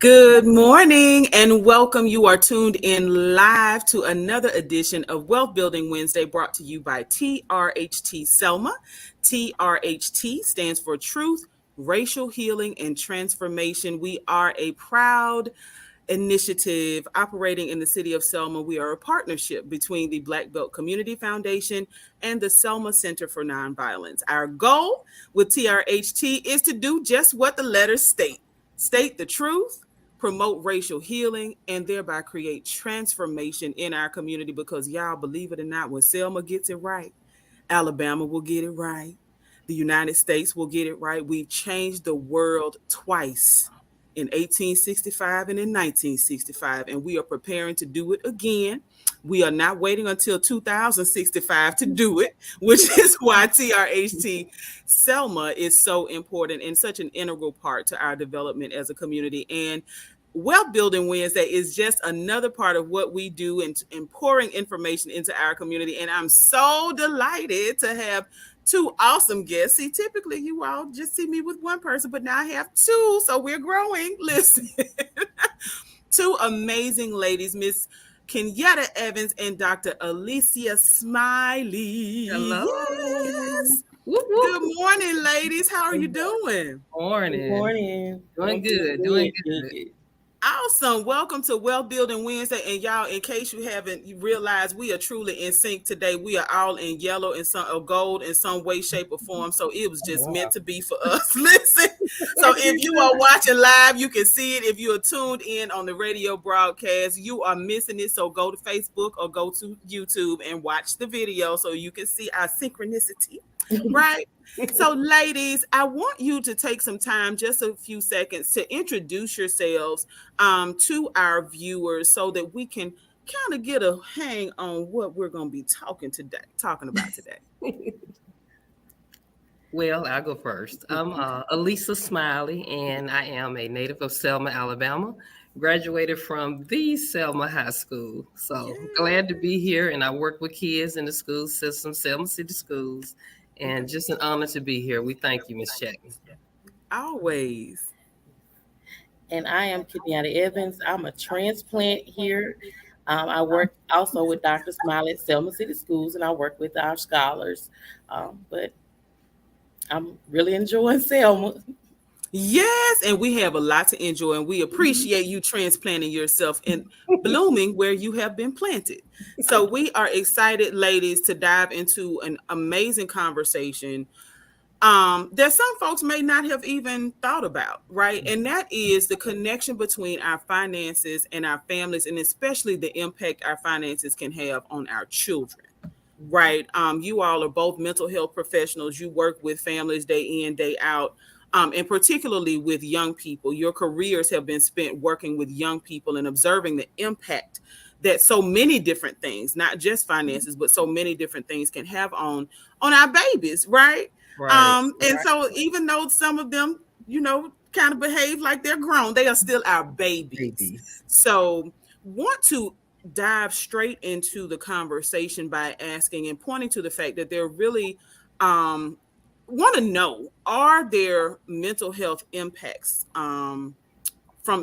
Good morning and welcome. You are tuned in live to another edition of Wealth Building Wednesday brought to you by TRHT Selma. TRHT stands for Truth, Racial Healing, and Transformation. We are a proud initiative operating in the city of Selma. We are a partnership between the Black Belt Community Foundation and the Selma Center for Nonviolence. Our goal with TRHT is to do just what the letters state. State the truth, promote racial healing, and thereby create transformation in our community because y'all, believe it or not, when Selma gets it right, Alabama will get it right. The United States will get it right. We've changed the world twice, in 1865 and in 1965, and we are preparing to do it again. We are not waiting until 2065 to do it, which is why TRHT Selma is so important and such an integral part to our development as a community. And Wealth Building Wednesday is just another part of what we do in pouring information into our community. And I'm so delighted to have two awesome guests. See, typically you all just see me with one person, but now I have two, so we're growing. Listen, two amazing ladies, Miss Kenyetta Evans and Dr. Alisa Smiley. Hello. Yes. Whoop, whoop. Good morning, ladies. How are you doing? Morning. Good morning. Doing good. Doing good. Awesome. Welcome to Wealth Building Wednesday. And y'all, in case you haven't realized, we are truly in sync today. We are all in yellow and some gold in some way, shape, or form. So it was just meant to be for us. Listen. So if you are watching live, you can see it. If you are tuned in on the radio broadcast, you are missing it. So go to Facebook or go to YouTube and watch the video so you can see our synchronicity. Right? So, ladies, I want you to take some time, just a few seconds, to introduce yourselves to our viewers so that we can kind of get a hang on what we're going to be talking about today. Well, I'll go first. I'm Alisa Smiley, and I am a native of Selma, Alabama. Graduated from the Selma High School. So glad to be here, and I work with kids in the school system, Selma City Schools. And just an honor to be here. We thank you, Ms. Chapman. Always. And I am Kenyetta Evans. I'm a transplant here. I work also with Dr. Smiley at Selma City Schools, and I work with our scholars. But I'm really enjoying Selma. Yes, and we have a lot to enjoy, and we appreciate you transplanting yourself and blooming where you have been planted. So we are excited, ladies, to dive into an amazing conversation that some folks may not have even thought about, right? And that is the connection between our finances and our families, and especially the impact our finances can have on our children. Right. You all are both mental health professionals. You work with families day in, day out. And particularly with young people. Your careers have been spent working with young people and observing the impact that so many different things, not just finances, but so many different things can have on our babies, right? And so even though some of them, kind of behave like they're grown, they are still our babies. So want to dive straight into the conversation by asking and pointing to the fact that they're really want to know, are there mental health impacts from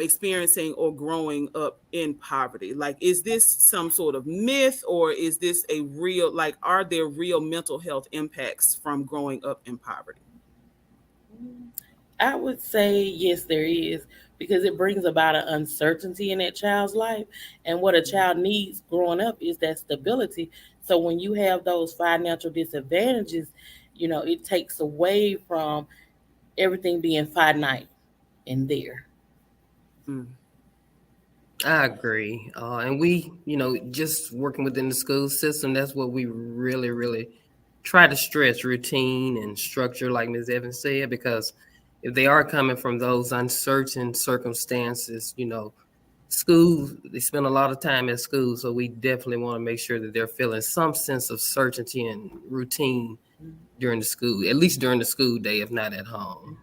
experiencing or growing up in poverty? Like, is this some sort of myth, or is this a real, are there real mental health impacts from growing up in poverty? I would say yes, there is, because it brings about an uncertainty in that child's life. And what a child needs growing up is that stability. So when you have those financial disadvantages, it takes away from everything being finite in there. I agree. And we, just working within the school system, that's what we really, really try to stress: routine and structure, like Ms. Evans said, because if they are coming from those uncertain circumstances, school, they spend a lot of time at school. So we definitely want to make sure that they're feeling some sense of certainty and routine during the school, at least during the school day, if not at home.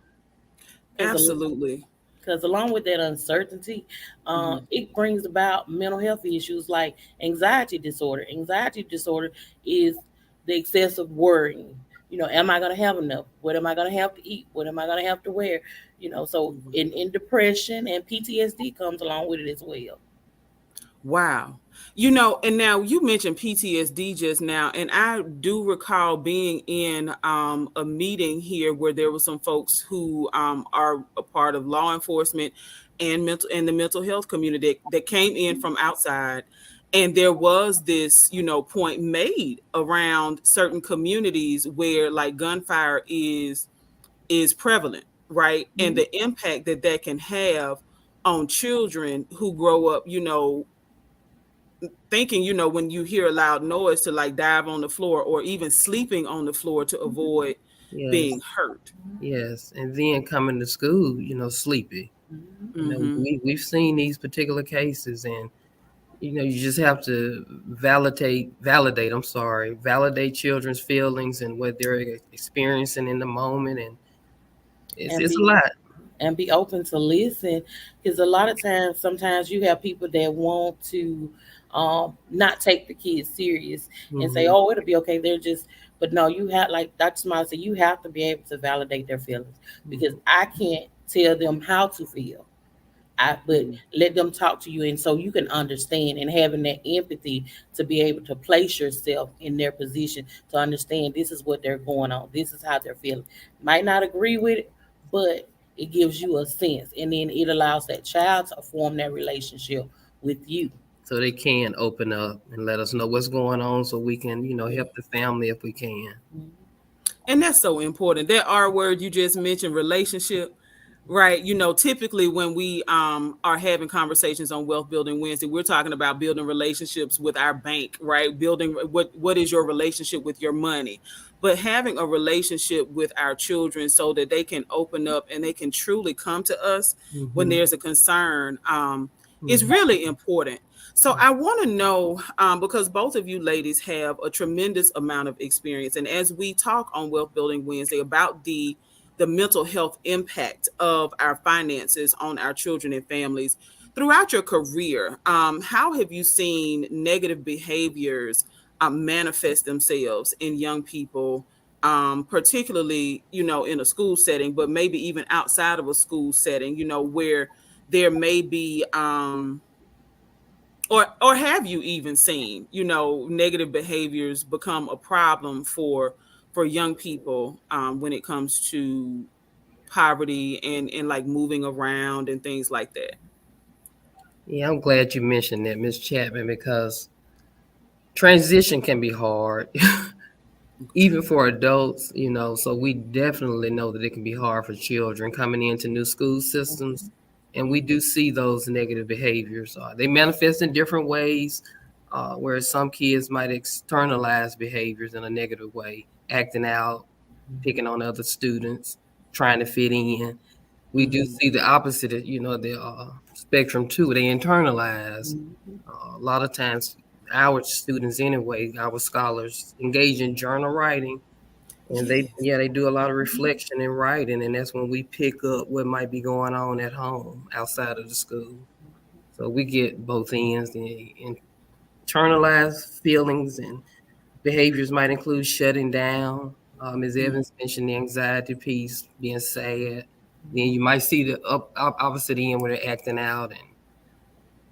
Absolutely. Because along with that uncertainty, it brings about mental health issues like anxiety disorder. Anxiety disorder is the excessive worrying. Am I going to have enough? What am I going to have to eat? What am I going to have to wear? So in depression and PTSD comes along with it as well. Wow. And now you mentioned PTSD just now, and I do recall being in a meeting here where there were some folks who are a part of law enforcement and the mental health community that came in from outside. And there was this, point made around certain communities where like gunfire is prevalent, right? And the impact that that can have on children who grow up, thinking, when you hear a loud noise to like dive on the floor or even sleeping on the floor to avoid being Yes, hurt. yes, and then coming to school, sleepy. Mm-hmm. We've seen these particular cases, and you just have to validate children's feelings and what they're experiencing in the moment, and it's And it's a be lot. and be open to listen, because a lot of times sometimes you have people that want to not take the kids serious and say, Hmm. oh, it'll be okay, they're just. But no, you have, like Dr. Smiley said, you have to be able to validate their feelings, because I can't tell them how to feel. But let them talk to you, and so you can understand, and having that empathy to be able to place yourself in their position to understand this is what they're going on, this is how they're feeling. Might not agree with it, but it gives you a sense, and then it allows that child to form that relationship with you. So they can open up and let us know what's going on, so we can, help the family if we can. And that's so important. That R word you just mentioned, relationship, right? Typically when we are having conversations on Wealth Building Wednesday, we're talking about building relationships with our bank, right? Building what is your relationship with your money, but having a relationship with our children so that they can open up and they can truly come to us when Hmm. there's a concern is Hmm. really important. So I want to know, because both of you ladies have a tremendous amount of experience, and as we talk on Wealth Building Wednesday about the mental health impact of our finances on our children and families throughout your career, how have you seen negative behaviors manifest themselves in young people, particularly in a school setting, but maybe even outside of a school setting, where there may be or have you even seen negative behaviors become a problem for young people when it comes to poverty and like moving around and things like that? Yeah, I'm glad you mentioned that, Miss Chapman, because transition can be hard, even for adults. So we definitely know that it can be hard for children coming into new school systems, and we do see those negative behaviors. They manifest in different ways, whereas some kids might externalize behaviors in a negative way, acting out, picking on other students, trying to fit in. We do Mm-hmm. see the opposite, the spectrum too. They internalize. A lot of times, our students, anyway, our scholars, engage in journal writing, and Yes. they do a lot of reflection and writing, and that's when we pick up what might be going on at home outside of the school. So we get both ends. The internalized feelings and behaviors might include shutting down. Ms. Mm-hmm. Evans mentioned the anxiety piece, being sad. Then you might see the opposite end where they're acting out and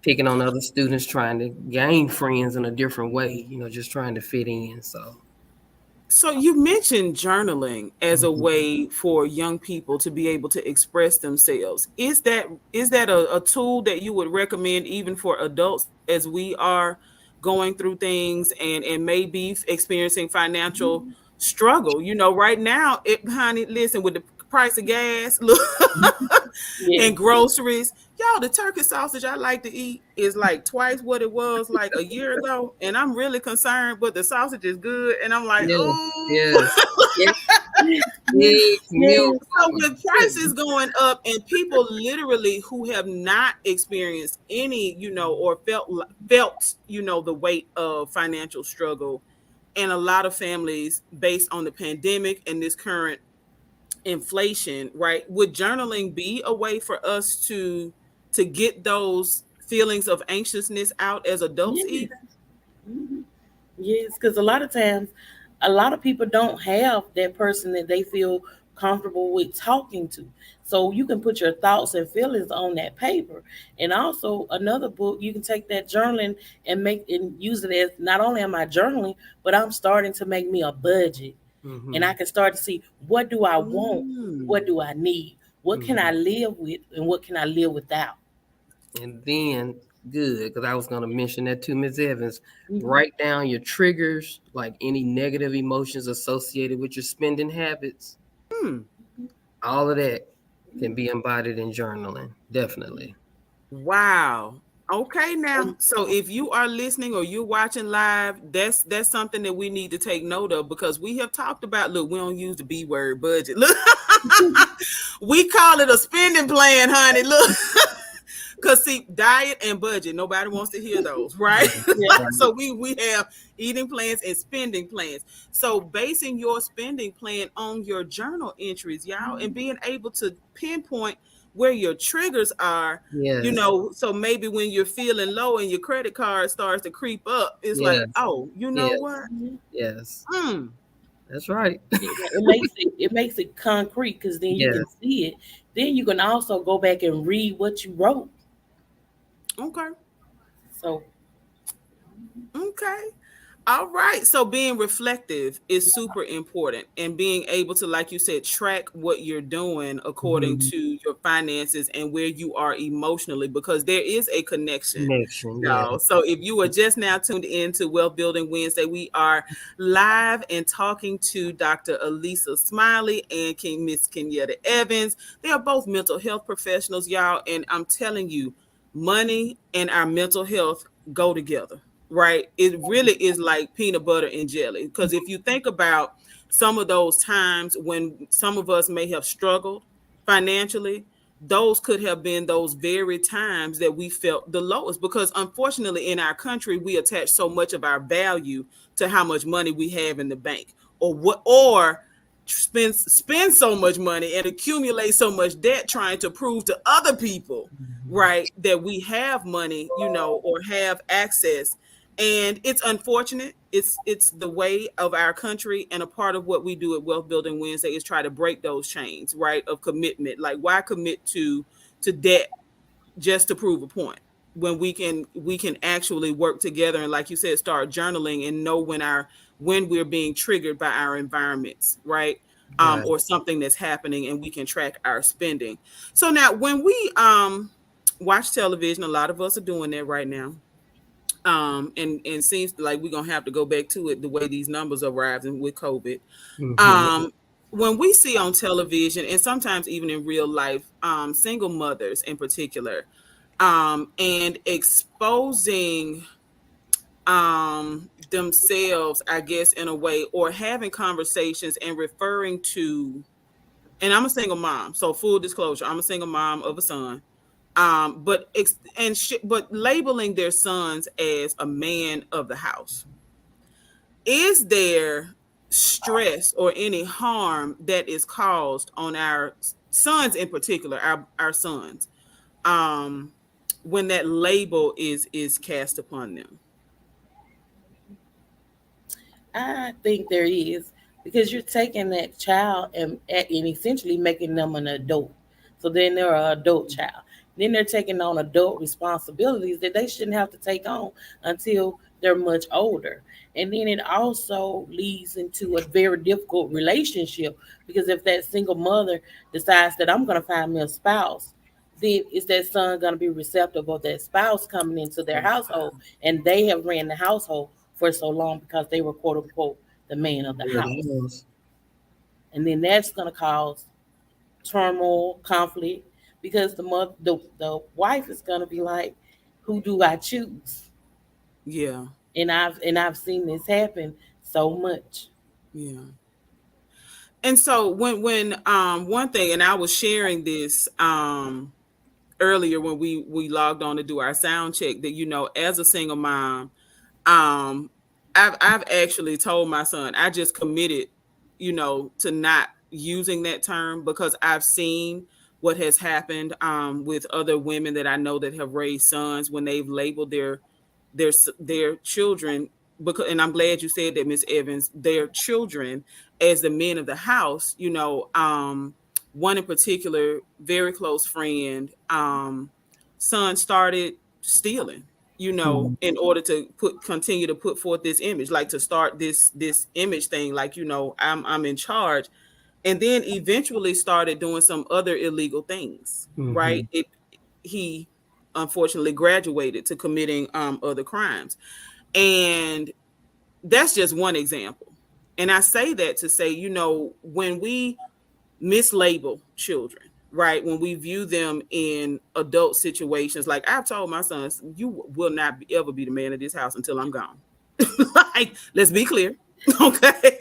picking on other students, trying to gain friends in a different way, just trying to fit in. So, So you mentioned journaling as a mhm. way for young people to be able to express themselves. Is that a tool that you would recommend even for adults as we are going through things and maybe experiencing financial struggle? Right now, honey, listen, with the price of gas, look, Yes. and groceries. Y'all, the turkey sausage I like to eat is like twice what it was like a year ago. And I'm really concerned, but the sausage is good. And I'm like, Yes, oh. yes, yes, eggs, milk. Yes. So Oh my with prices goodness. going up and people literally who have not experienced any, or felt, the weight of financial struggle, and a lot of families based on the pandemic and this current inflation, right? Would journaling be a way for us to get those feelings of anxiousness out as adults Yes. even? Mhm. Yes, because a lot of times, a lot of people don't have that person that they feel comfortable with talking to. So you can put your thoughts and feelings on that paper. And also another book, you can take that journaling and make and use it as, not only am I journaling, but I'm starting to make me a budget. And I Mm-hmm. can start to see, what do I want? What Mm. do I need? What can I Mm-hmm. live with and what can I live without? And then, good, because I was going to mention that too, Ms. Evans. Hmm. Write down your triggers, like any negative emotions associated with your spending habits. Mm. All of that can be embodied in journaling. Definitely. Wow. Okay, now. So if you are listening or you're watching live, that's something that we need to take note of, because we have talked about, look, we don't use the B word, budget. Look, we call it a spending plan, honey. Look. Cause see, diet and budget, nobody wants to hear those, right? Right. Yeah. So we have eating plans and spending plans. So basing your spending plan on your journal entries, y'all, and being able to pinpoint where your triggers are, Yes. so maybe when you're feeling low and your credit card starts to creep up, it's like, Yes. oh, you know Yes. what? Mhm. Yes. Mm, That's right. It makes it concrete because then you can Yes. see it. Then you can also go back and read what you wrote. okay. So Okay. All right. So being reflective is super important, and being able to, like you said, track what you're doing according Mhm. to your finances and where you are emotionally, because there is a connection. Connection. Yeah. Y'all. So if you are just now tuned in to Wealth Building Wednesday, we are live and talking to Dr. Alisa Smiley and Miss Kenyetta Evans. They are both mental health professionals, y'all. And I'm telling you, money and our mental health go together, right? It really is like peanut butter and jelly. Because if you think about some of those times when some of us may have struggled financially, those could have been those very times that we felt the lowest, because unfortunately in our country we attach so much of our value to how much money we have in the bank, or spend so much money and accumulate so much debt trying to prove to other people, Mhm. right, that we have money, or have access. And it's unfortunate. It's the way of our country, and a part of what we do at Wealth Building Wednesday is try to break those chains, right, of commitment. Like, why commit to debt just to prove a point, when we can actually work together, and like you said, start journaling and know when we're being triggered by our environments, right? Right. Or something that's happening, and we can track our spending. So now when we watch television, a lot of us are doing that right now. And seems like we're gonna have to go back to it, the way these numbers are rising with COVID. Hmm. um when we see on television, and sometimes even in real life, single mothers in particular, and exposing themselves, I guess, in a way, or having conversations and referring to, and I'm a single mom, so full disclosure, I'm a single mom of a son. But labeling their sons as a man of the house, is there stress or any harm that is caused on our sons, in particular, our sons, um when that label is cast upon them? I think there is, because you're taking that child and essentially making them an adult. So then they're an adult child. Then they're taking on adult responsibilities that they shouldn't have to take on until they're much older. And then it also leads into a very difficult relationship, because if that single mother decides that I'm going to find me a spouse, then is that son going to be receptive of that spouse coming into their Oh, household, and they have ran the household for so long because they were quote unquote the man of the There it house. is. And then that's going to cause turmoil, conflict, because the wife is going to be like, who do I choose? yeah, And I've seen this happen so much. yeah. And so when one thing, and I was sharing this earlier when we logged on to do our sound check, that as a single mom, um I've actually told my son, I just committed, to not using that term, because I've seen what has happened with other women that I know that have raised sons, when they've labeled their children because, and I'm glad you said that, Miss Evans, their children as the men of the house, one in particular, very close friend, son started stealing, in order to continue to put forth this image, like to start this image thing, like, I'm in charge, and then eventually started doing some other illegal things, right? He unfortunately graduated to committing other crimes. And that's just one example. And I say that to say, when we mislabel children, right? When we view them in adult situations, like I've told my sons, you will not ever be the man of this house until I'm gone. Like, let's be clear. Okay.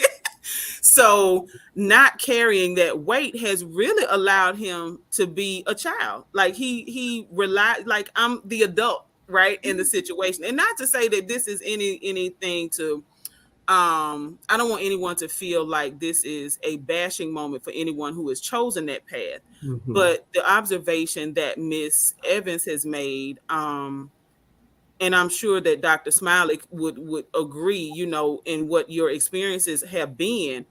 So not carrying that weight has really allowed him to be a child. Like he relied, like, I'm the adult, right, in the situation. And not to say that this is anything to I don't want anyone to feel like this is a bashing moment for anyone who has chosen that path. But the observation that Miss Evans has made, and I'm sure that Dr. Smiley would agree, in what your experiences have been,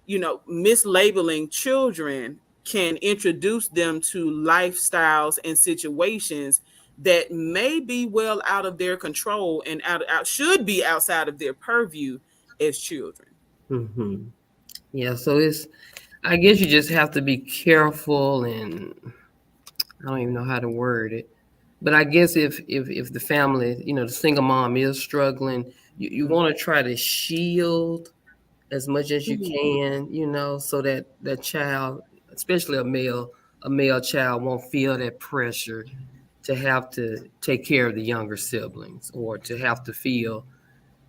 mislabeling children can introduce them to lifestyles and situations that may be well out of their control and out should be outside of their purview as children. Yeah, so I guess you just have to be careful, and I don't even know how to word it. But I guess if the family, the single mom is struggling, you want to try to shield as much as you can, so that that child, especially a male child, won't feel that pressure to have to take care of the younger siblings or to have to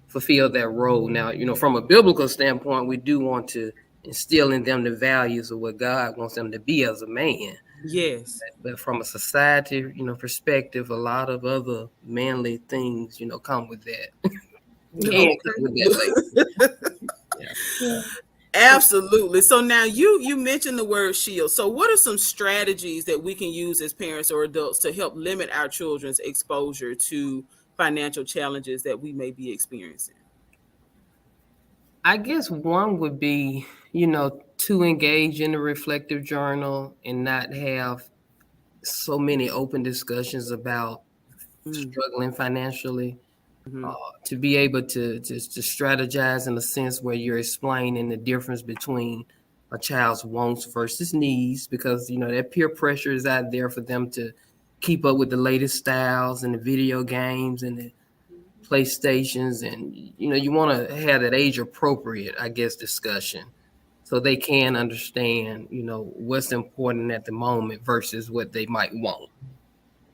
fulfill that role. Now, from a biblical standpoint, we do want to instill in them the values of what God wants them to be as a man. Yes. But from a society, perspective, a lot of other manly things, come with that. Okay. With that later. Yeah. Absolutely. So now you mentioned the word shield. So what are some strategies that we can use as parents or adults to help limit our children's exposure to financial challenges that we may be experiencing? I guess one would be, to engage in a reflective journal and not have so many open discussions about struggling financially. Mm-hmm. To be able to strategize in a sense where you're explaining the difference between a child's wants versus needs, because that peer pressure is out there for them to keep up with the latest styles and the video games and the PlayStations, and you want to have that age appropriate, I guess, discussion so they can understand what's important at the moment versus what they might want,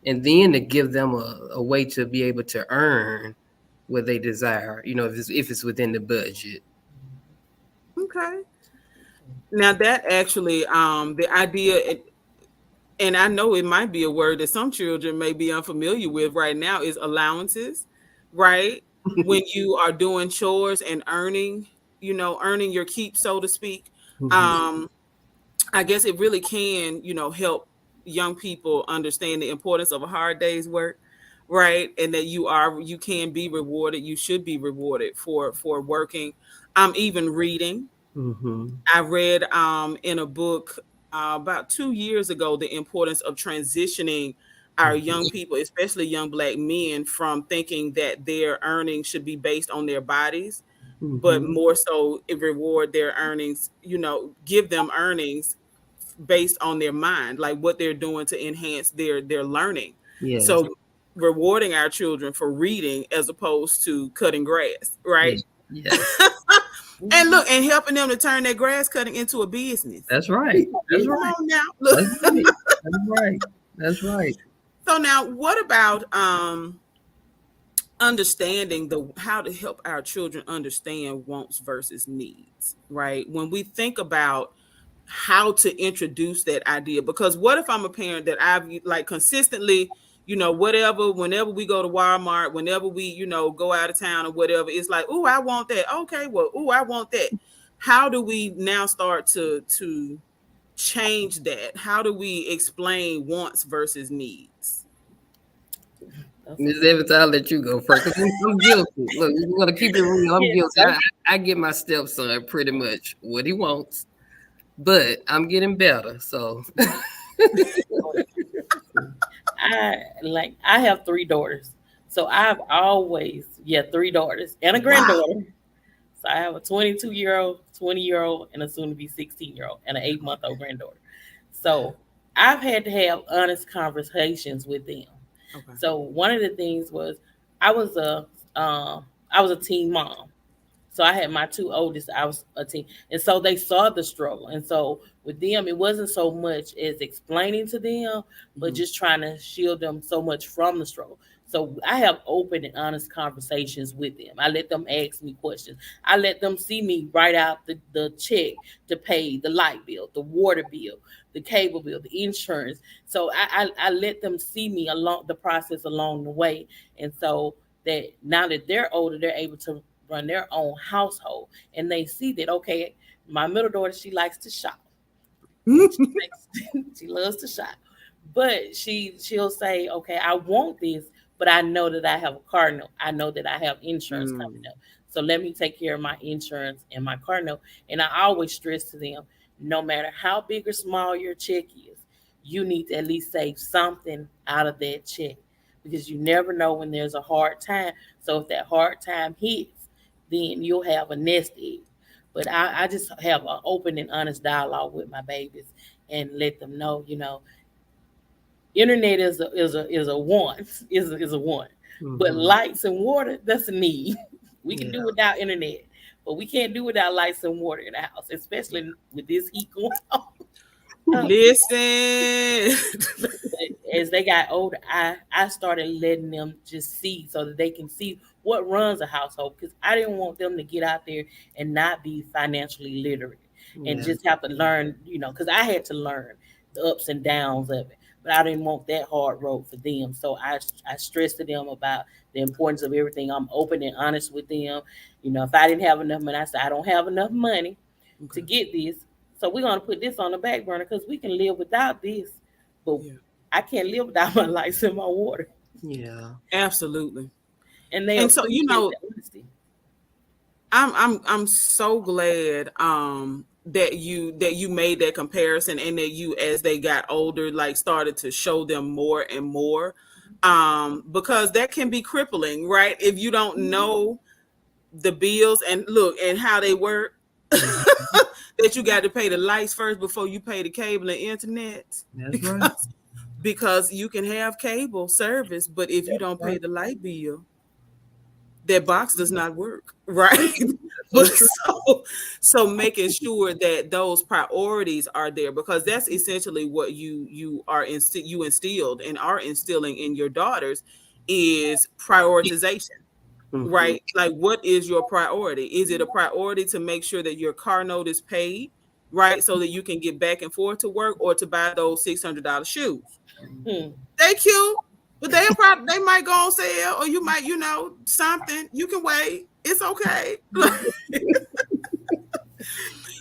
and then to give them a way to be able to earn what they desire, if it's within the budget. Okay. Now that actually, the idea, and I know it might be a word that some children may be unfamiliar with right now, is allowances, right? When you are doing chores and earning your keep, so to speak. Um, I guess it really can, help young people understand the importance of a hard day's work, right? And that you can be rewarded, you should be rewarded for working. Even reading. I read in a book about 2 years ago the importance of transitioning our young people, especially young Black men, from thinking that their earnings should be based on their bodies, but more so reward their earnings, give them earnings based on their mind, like what they're doing to enhance their learning. Yes. So rewarding our children for reading as opposed to cutting grass, right? Yes. And look, and helping them to turn their grass cutting into a business. That's right. That's Come right. on now. Look. That's right. That's right. That's right. So now what about understanding how to help our children understand wants versus needs, right? When we think about how to introduce that idea, because what if I'm a parent that I've like consistently, whenever we go to Walmart, whenever we, go out of town or whatever, it's like, oh, I want that. Okay, well, oh, I want that. How do we now start to change that? How do we explain wants versus needs? Okay. Miss Evans, I'll let you go first because I'm guilty. Look, you want to keep it real. I'm Yeah, guilty. go I give my stepson pretty much what he wants, but I'm getting better. So, ahead. I have three daughters. So I've always, yeah, three daughters and a Wow. granddaughter. So I have a 22-year-old, 20-year-old, and a soon to be 16-year-old and an 8-month-old granddaughter. So I've had to have honest conversations with them. Okay. So one of the things was I was a I was a teen mom. So I had my two oldest, I was a teen. And so they saw the struggle. And so with them, it wasn't so much as explaining to them, but Mhm. just trying to shield them so much from the struggle. So I have open and honest conversations with them. I let them ask me questions. I let them see me write out the check to pay the light bill, the water bill, the cable bill, the insurance. So I let them see me along the process along the way. And so that now that they're older, they're able to run their own household, and they see that, okay, my middle daughter, she likes to shop, and she loves to shop, but she'll say, okay, I want this, but I know that I have a car note, I know that I have insurance coming Mm. up, so let me take care of my insurance and my car note. And I always stress to them, no matter how big or small your check is, you need to at least save something out of that check, because you never know when there's a hard time. So if that hard time hits, then you'll have a nest egg. But I just have an open and honest dialogue with my babies and let them know, internet is a want, is a want. But mhm, lights and water, that's a need. We can do yeah, without internet, but we can't do without lights and water in the house, especially with this heat going on. Um, Listen. but as they got older, I started letting them just see so that they can see what runs a household, because I didn't want them to get out there and not be financially literate and yeah, just have to learn, because I had to learn the ups and downs of it. But I didn't want that hard road for them. So I stressed to them about the importance of everything. I'm open and honest with them. If I didn't have enough money, I said, I don't have enough money to Okay. get this. So we're gonna put this on the back burner because we can live without this. But Yeah. I can't live without my lights and my water. yeah. Absolutely. And they And so, appreciate the honesty. I'm so glad that you made that comparison, and that you, as they got older, like started to show them more and more, because that can be crippling, right? If you don't know the bills and look and how they work, Mhm. that you got to pay the lights first before you pay the cable and internet, That's right. because you can have cable service, but if you That's don't pay right. the light bill, that box does not work, right? So But true. so making sure that those priorities are there, because that's essentially what you instilled and are instilling in your daughters, is prioritization, Mhm. right? Like, what is your priority? Is it a priority to make sure that your car note is paid, right, so that you can get back and forth to work, or to buy those $600 shoes? Hmm. They cute, but they might go on sale, or you might, something. You can wait. It's okay.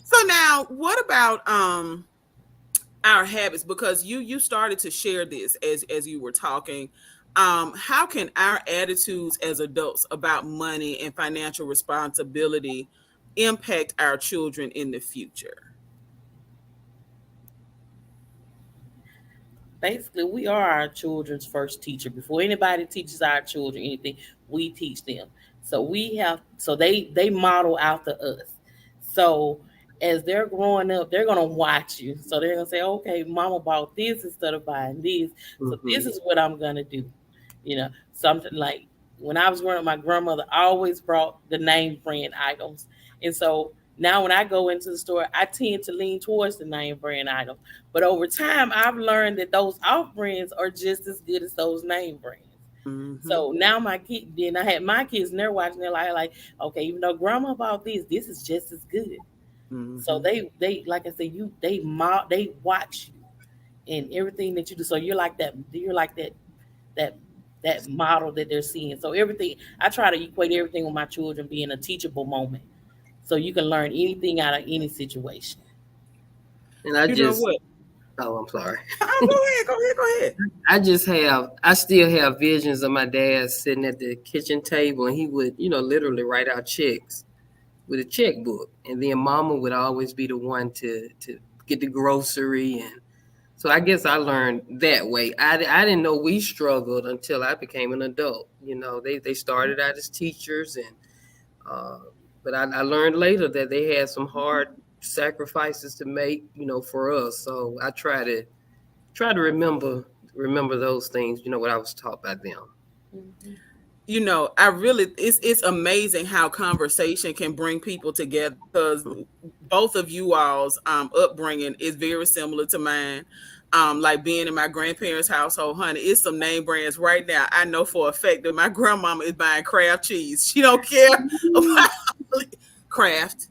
So now, what about our habits? Because you started to share this as you were talking. How can our attitudes as adults about money and financial responsibility impact our children in the future? Basically, we are our children's first teacher. Before anybody teaches our children anything, we teach them. So they model after us. So as they're growing up, they're gonna watch you. So they're gonna say, okay, mama bought this instead of buying this. So this Mhm. is what I'm gonna do. Something like when I was growing up, my grandmother always brought the name brand items. And so now when I go into the store, I tend to lean towards the name brand items. But over time, I've learned that those off brands are just as good as those name brands. Mm-hmm. So now then I had my kids and they're watching, they're like, okay, even though grandma bought this is just as good. So Mm-hmm. they like I said, they watch you and everything that you do. So that that model that they're seeing. So everything I try to equate everything with my children being a teachable moment. So you can learn anything out of any situation. And I You know just what? Oh, I'm sorry. Go ahead. I still have visions of my dad sitting at the kitchen table, and he would, literally write out checks with a checkbook, and then Mama would always be the one to get the grocery, and so I guess I learned that way. I didn't know we struggled until I became an adult. They started out as teachers, and uh, but I learned later that they had some hard sacrifices to make, for us. So I try to remember those things, what I was taught by them. Mhm. I really, it's amazing how conversation can bring people together, because both of you all's upbringing is very similar to mine. Like being in my grandparents' household, honey, it's some name brands right now. I know for a fact that my grandmama is buying Kraft cheese. She don't care about Kraft,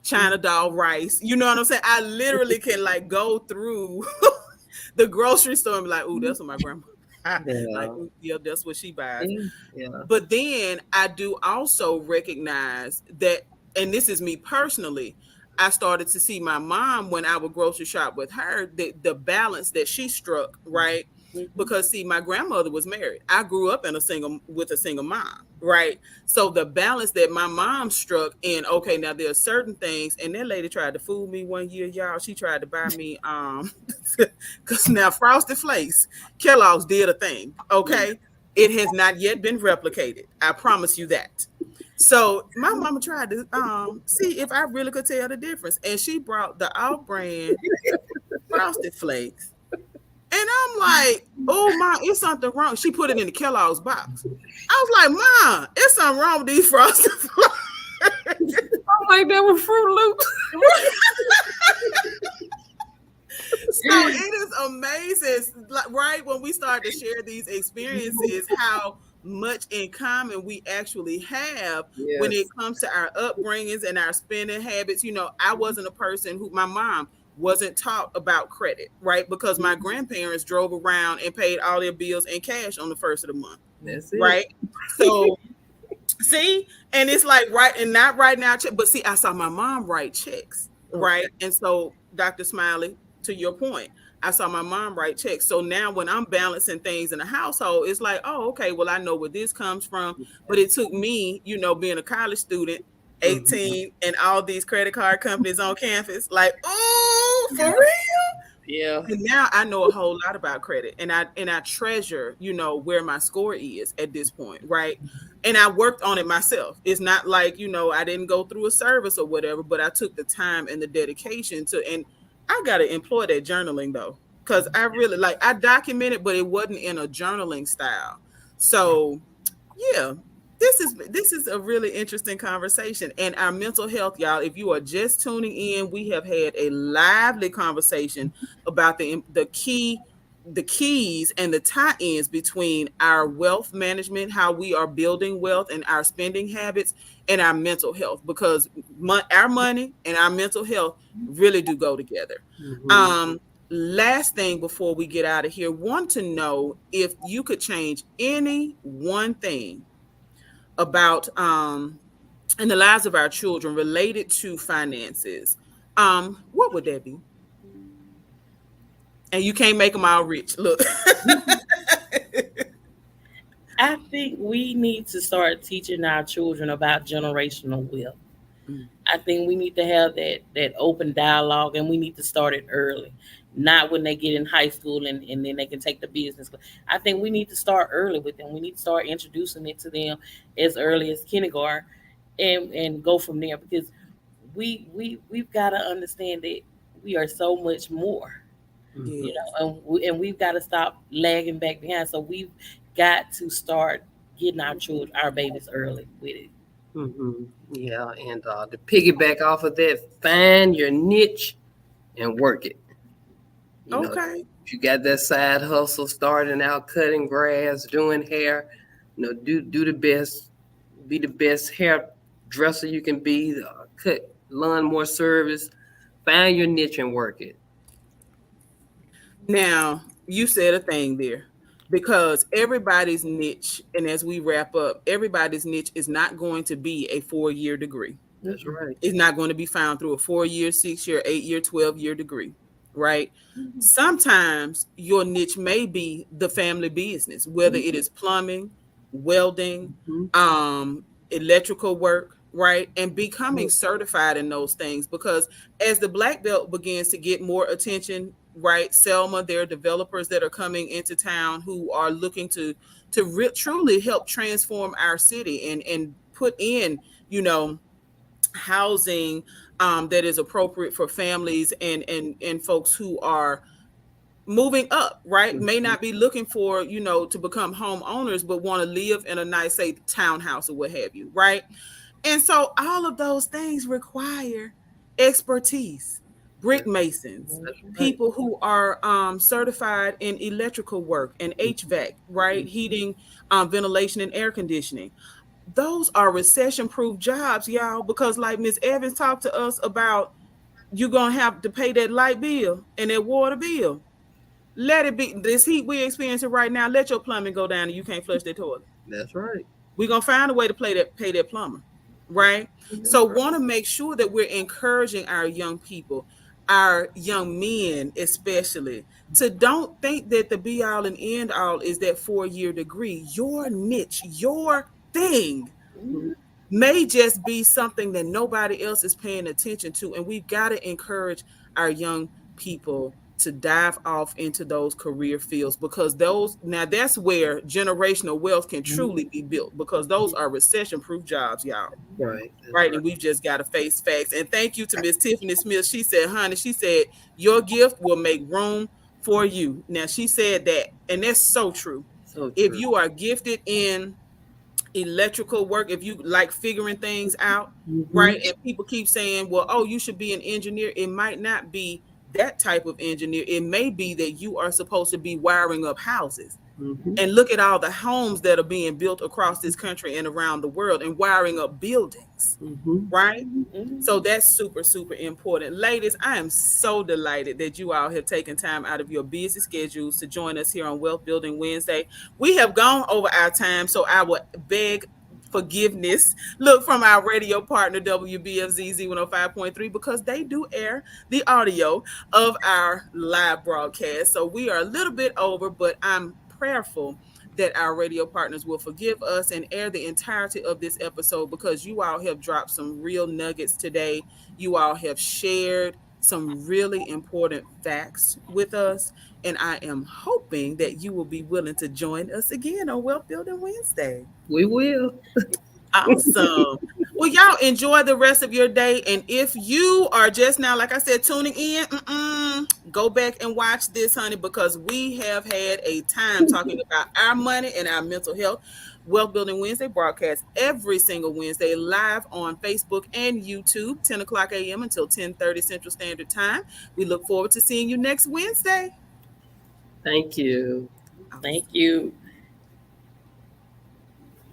China doll rice. You know what I'm saying? I literally can like go through the grocery store and be like, "Ooh, that's what my grandma." Like, Yeah. ooh, yeah, that's what she buys. Yeah. But then I do also recognize that, and this is me personally, I started to see my mom when I would grocery shop with her, the balance that she struck, right? Mhm. Because see, my grandmother was married. I grew up with a single mom, right? So the balance that my mom struck in, okay, now there are certain things, and that lady tried to fool me one year, y'all. She tried to buy me because now Frosted Flakes, Kellogg's did a thing, okay? It has not yet been replicated. I promise you that. So my mama tried to see if I really could tell the difference, and she brought the off-brand Frosted Flakes, and I'm like, "Oh my, it's something wrong." She put it in the Kellogg's box. I was like, "Mom, it's something wrong with these Frosted Flakes." I'm like that with Fruit Loops. So it is amazing, right? When we start to share these experiences, how much in common we actually have when it Yes. comes to our upbringings and our spending habits. I wasn't a person who, my mom wasn't taught about credit, right? Because my grandparents drove around and paid all their bills in cash on the first of the month, That's it. right? So see, and it's like, right, and not right now, but see, I saw my mom write checks, Okay. right? And so, Dr. Smiley, to your point, I saw my mom write checks. So now when I'm balancing things in the household, it's like, oh, okay, well, I know where this comes from. But it took me, being a college student, Mhm. 18, and all these credit card companies on campus, like, oh, for real? Yeah. And now I know a whole lot about credit, and I treasure, where my score is at this point, right? And I worked on it myself. It's not like, I didn't go through a service or whatever, but I took the time and the dedication to, and I got to employ that journaling though, because I really like, I documented, but it wasn't in a journaling style. So yeah, this is a really interesting conversation. And our mental health, y'all, if you are just tuning in, we have had a lively conversation about the keys and the tie-ins between our wealth management, how we are building wealth, and our spending habits, and our mental health, because our money and our mental health really do go together. Mhm. um Last thing before we get out of here, want to know if you could change any one thing about in the lives of our children related to finances, what would that be? And you can't make them all rich. Look. I think we need to start teaching our children about generational wealth. Mm. I think we need to have that open dialogue, and we need to start it early, not when they get in high school and then they can take the business. I think we need to start early with them. We need to start introducing it to them as early as kindergarten, and go from there, because we've got to understand that we are so much more, Mhm. Yes. and we've got to stop lagging back behind. So we've got to start getting our children, our babies, early with it. Mhm. Yeah, and to piggyback off of that, find your niche and work it. You know, Okay. if you got that side hustle starting out cutting grass, doing hair, do the best, be the best hairdresser you can be, cut lawnmower service, find your niche and work it. Now, you said a thing there, because everybody's niche, and as we wrap up, everybody's niche is not going to be a 4-year degree. That's Mm-mm. right. It's not going to be found through a 4-year, 6-year, 8-year, 12-year degree. right? Sometimes your niche may be the family business, whether it is plumbing, welding, Mm-hmm. um, electrical work, right? And becoming certified in those things, because as the black belt begins to get more attention, right, Selma, there are developers that are coming into town who are looking to truly help transform our city and put in, you know, housing that is appropriate for families and folks who are moving up, right? May Mm-hmm. not be looking for, you know, to become homeowners, but want to live in a nice, say, townhouse or what have you, right? And so all of those things require expertise. Brick That's, masons, that's right. people who are certified in electrical work and HVAC, right? Heating, ventilation, and air conditioning. Those are recession proof jobs, y'all, because like Miss Evans talked to us about, you're going to have to pay that light bill and that water bill. Let it be. This heat we're experiencing right now, let your plumbing go down and you can't flush that toilet. That's right. We're gonna find a way to pay that plumber, right? So That's right. want to make sure that we're encouraging our young people, our young men especially, to don't think that the be all and end all is that 4-year degree. Your niche, your thing Mm-hmm. may just be something that nobody else is paying attention to. And we've got to encourage our young people to dive off into those career fields, because those, now that's where generational wealth can truly be built, because those are recession proof jobs, y'all. Right. That's Right. right. And we've just got to face facts. And thank you to Miss Tiffany Smith. She said, honey, she said, your gift will make room for you. Now, she said that, and that's so true. So If true. you are gifted in electrical work, if you like figuring things out, Mm-hmm. right? And people keep saying, well, oh, you should be an engineer. It might not be that type of engineer. It may be that you are supposed to be wiring up houses. Mm-hmm. And look at all the homes that are being built across this country and around the world, and wiring up buildings, Mm-hmm. right? Mhm. So that's super, super important. Ladies, I am so delighted that you all have taken time out of your busy schedules to join us here on Wealth Building Wednesday. We have gone over our time, so I will beg forgiveness, look, from our radio partner WBFZZ 105.3, because they do air the audio of our live broadcast. So we are a little bit over, but I'm prayerful that our radio partners will forgive us and air the entirety of this episode, because you all have dropped some real nuggets today. You all have shared some really important facts with us. And I am hoping that you will be willing to join us again on Wealth Building Wednesday. We will. Awesome. Well, y'all enjoy the rest of your day. And if you are just now, like I said, tuning in, go back and watch this, honey, because we have had a time talking about our money and our mental health. Wealth Building Wednesday broadcast every single Wednesday live on Facebook and YouTube, 10 o'clock a.m. until 10:30 Central Standard Time. We look forward to seeing you next Wednesday. Thank you. Thank you.